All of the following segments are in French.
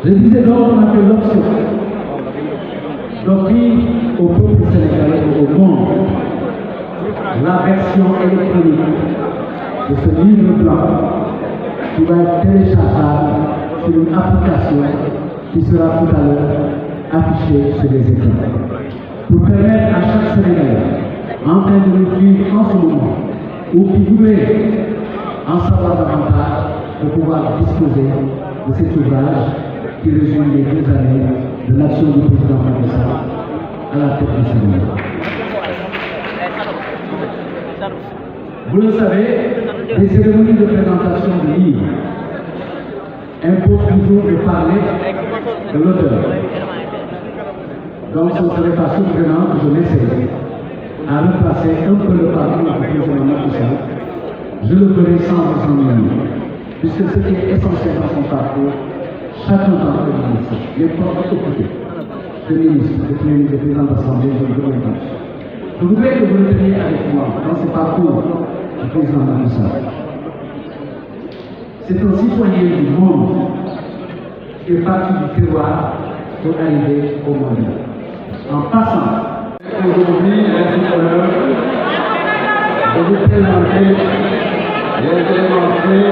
Je disais donc qu'on a fait l'option d'offrir au peuple sénégalais et au monde la version électronique de ce livre blanc qui va être téléchargeable sur une application qui sera tout à l'heure affichée sur les écrans pour permettre à chaque Sénégalais en train de nous suivre en ce moment ou qui voudrait en savoir davantage de pouvoir disposer de cet ouvrage qui résume les 2 années de l'action du président Macky Sall à la tête du Sénégal. Vous le savez, les cérémonies de présentation de livres imposent toujours de parler de l'auteur. Donc ce ne serait pas surprenant que je m'essaye à replacer un peu le parcours du président Macky Sall. Je le ferai sans vous ennuyer, puisque ce qui est essentiel dans son parcours, chacun d'entre nous ici, les postes occupés, de ministre, de premier ministre, de président de l'Assemblée, je le demande. Je voudrais que vous le teniez avec moi dans ce parcours du président Macky Sall. C'est un citoyen du monde qui est parti du terroir pour arriver au monde. En passant, aujourd'hui, j'ai l'honneur de vous présenter les éléments clés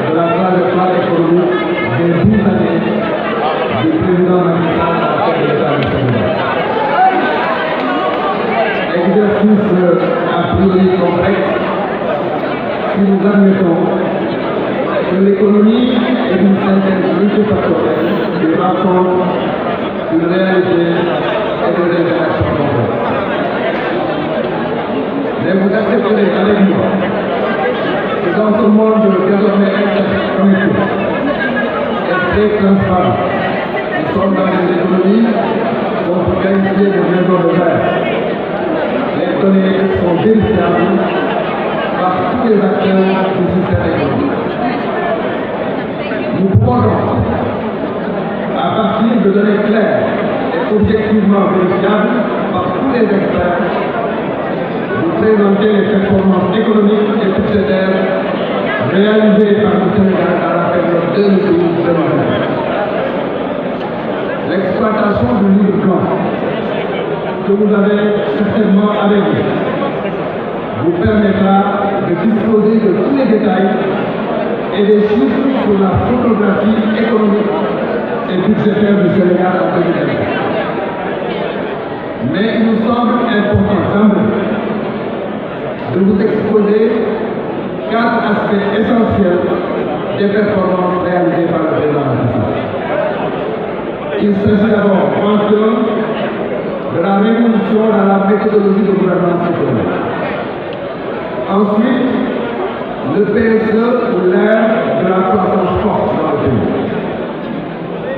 de la trajectoire économique des 12 années du président Macky Sall à la tête de l'État du Sénégal. Exercice a priori complexe si nous admettons que l'économie est une synthèse multifactorielle qui raconte une réalité et des interactions complexes. Mais vous accepterez avec moi que dans ce monde désormais interconnecté et très transparent, nous sommes dans des économies qu'on peut qualifier de maison de verre. Les données sont vérifiables par tous les acteurs du système économique. Nous pouvons donc, à partir de données claires et objectivement vérifiables par tous les experts, vous présenter les performances économiques et budgétaires réalisées par le Sénégal à la période 2012-2020. L'exploitation du livre blanc que vous avez certainement avec vous permettra de disposer de tous les détails et des chiffres sur la photographie économique et budgétaire du Sénégal en 2020. Mais il nous semble important quand même de vous exposer 4 aspects essentiels des performances réalisées par le président Macky Sall. Il s'agit d'abord, de la révolution dans la méthodologie de gouvernance économique. Ensuite, le PSE ou l'ère de la croissance forte dans le pays.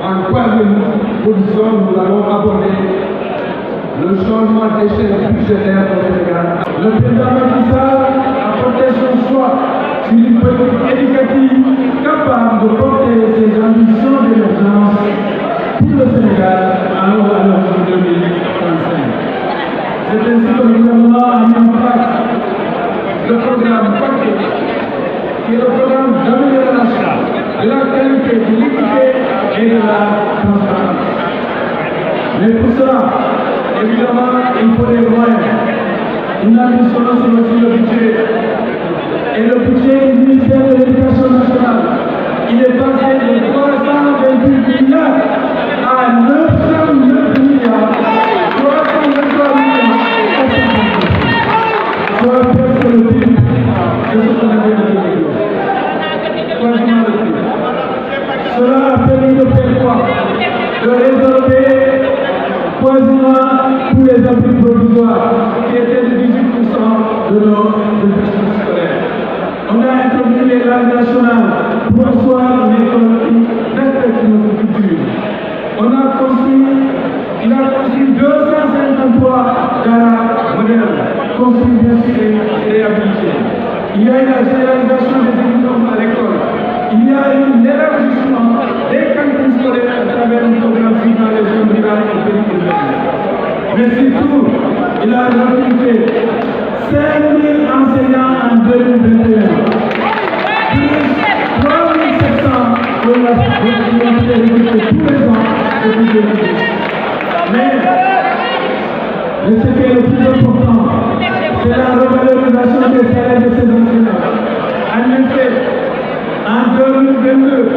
En troisième position, nous allons aborder le changement d'échelle budgétaire au Sénégal. Le président Macky Sall a porté son choix sur une politique éducative capable de porter ses ambitions d'émergence pour le Sénégal à l'horizon 2035. C'est ainsi que le gouvernement a mis en place le programme PACTE, qui est le programme d'amélioration de la qualité, de l'équité et de la transparence. Mais pour cela, évidemment, il faut des moyens. Une ambition, c'est aussi le budget. Et le budget du ministère de l'Éducation nationale, il est passé de 328 milliards à 909 milliards, 323 milliards, soit presque le prix de ce qu'on avait dans le Cela a permis de faire quoi? De résorber quasiment tous les abris provisoires qui étaient de 18% de nos effectifs scolaires. On a introduit les langues nationales pour asseoir une école qui respecte notre culture. Il a construit 253 daras modernes, construits bien sûr et réhabilités. Il y a eu la généralisation des étudiants à l'école. Il y a eu l'élargissement des cantines scolaires à travers une topographie dans les zones rurales et périurbaines. Mais surtout, il a recruté 5 000 enseignants en 2021. Plus 3 700 pour la recruter tous les ans depuis 2010. Mais ce qui est le plus important, c'est la revalorisation des salaires de ces enseignants. En effet, en 2022,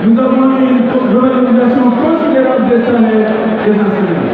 nous avons eu une revalorisation considérable des salaires des enseignants.